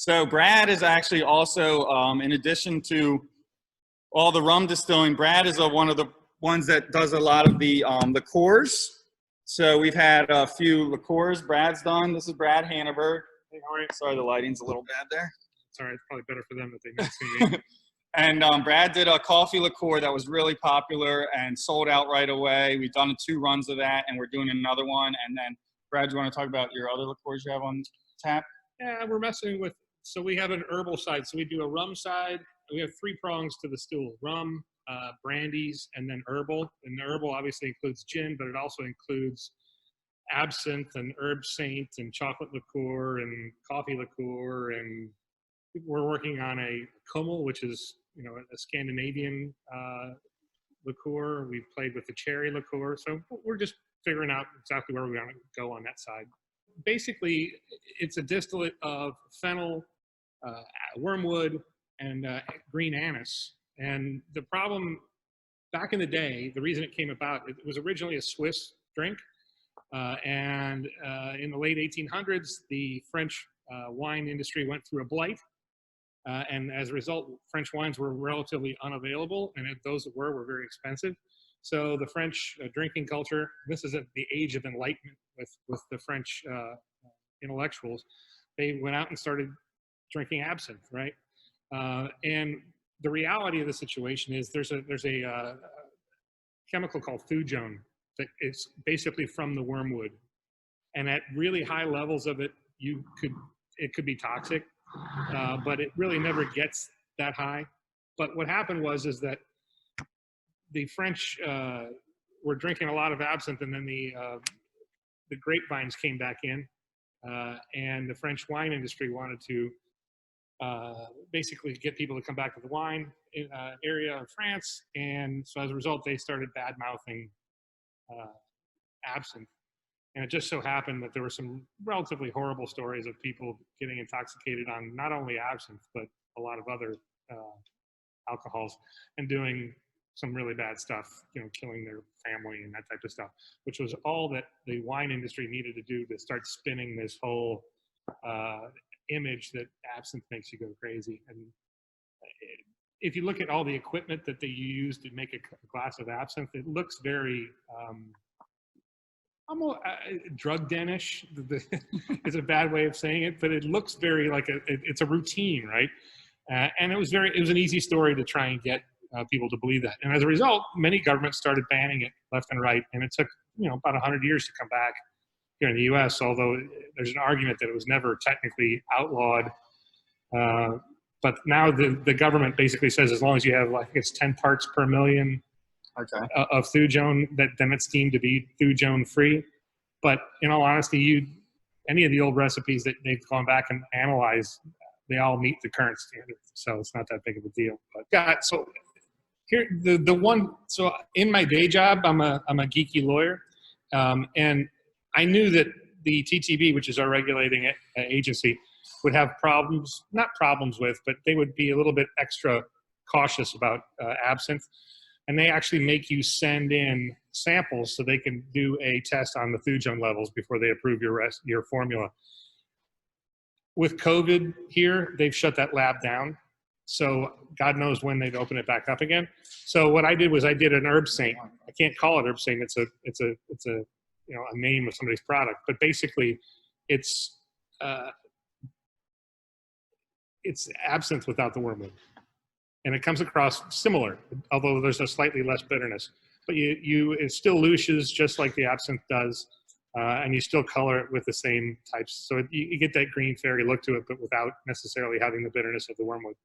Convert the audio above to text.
So Brad is actually also, in addition to all the rum distilling, Brad is one of the ones that does a lot of the liqueurs. So we've had a few liqueurs Brad's done. This is Brad Hannaford. Hey, how are you? Sorry, the lighting's a little bad there. Sorry, it's probably better for them that they don't see me. And Brad did a coffee liqueur that was really popular and sold out right away. We've done 2 runs of that, and we're doing another one. And then, Brad, you want to talk about your other liqueurs you have on tap? Yeah, we're messing with, so we have an herbal side. So we do a rum side. We have 3 prongs to the stool: rum, brandies, and then herbal. And the herbal obviously includes gin, but it also includes absinthe and herb saint and chocolate liqueur and coffee liqueur. And we're working on a Kummel, which is, you know, a Scandinavian liqueur. We've played with the cherry liqueur. So we're just figuring out exactly where we want to go on that side. Basically, it's a distillate of fennel, wormwood, and green anise. And the problem back in the day, the reason it came about, it was originally a Swiss drink. And in the late 1800s, the French wine industry went through a blight. And as a result, French wines were relatively unavailable, and those that were very expensive. So the French drinking culture, this is at the age of enlightenment with the French intellectuals, they went out and started drinking absinthe, right? And the reality of the situation is there's a chemical called thujone that is basically from the wormwood. And at really high levels of it, it could be toxic, but it really never gets that high. But what happened is that the French were drinking a lot of absinthe, and then the grapevines came back in, and the French wine industry wanted to basically get people to come back to the wine area of France. And so as a result, they started bad-mouthing absinthe. And it just so happened that there were some relatively horrible stories of people getting intoxicated on not only absinthe, but a lot of other alcohols, and doing some really bad stuff, you know, killing their family and that type of stuff, which was all that the wine industry needed to do to start spinning this whole image that absinthe makes you go crazy. And if you look at all the equipment that they use to make a glass of absinthe, it looks very almost drug den-ish is a bad way of saying it, but it looks very like it's a routine, right? And it was an easy story to try and get people to believe that. And as a result, many governments started banning it left and right. And it took, you know, about 100 years to come back here in the US, although there's an argument that it was never technically outlawed. But now the government basically says as long as you have, I think it's 10 parts per million of thujone, then it's deemed to be thujone free. But in all honesty, any of the old recipes that they've gone back and analyzed, they all meet the current standard. So it's not that big of a deal. But so here, so in my day job, I'm a geeky lawyer. And I knew that the TTB, which is our regulating agency, would have not problems with, but they would be a little bit extra cautious about absinthe. And they actually make you send in samples so they can do a test on the thujone levels before they approve your formula. With COVID here, they've shut that lab down. So God knows when they'd open it back up again. So what I did was I did an herb saint. I can't call it herb saint. It's a you know, a name of somebody's product, but basically it's absinthe without the wormwood. And it comes across similar, although there's a slightly less bitterness. But it still louches just like the absinthe does, and you still color it with the same types. So you get that green fairy look to it, but without necessarily having the bitterness of the wormwood.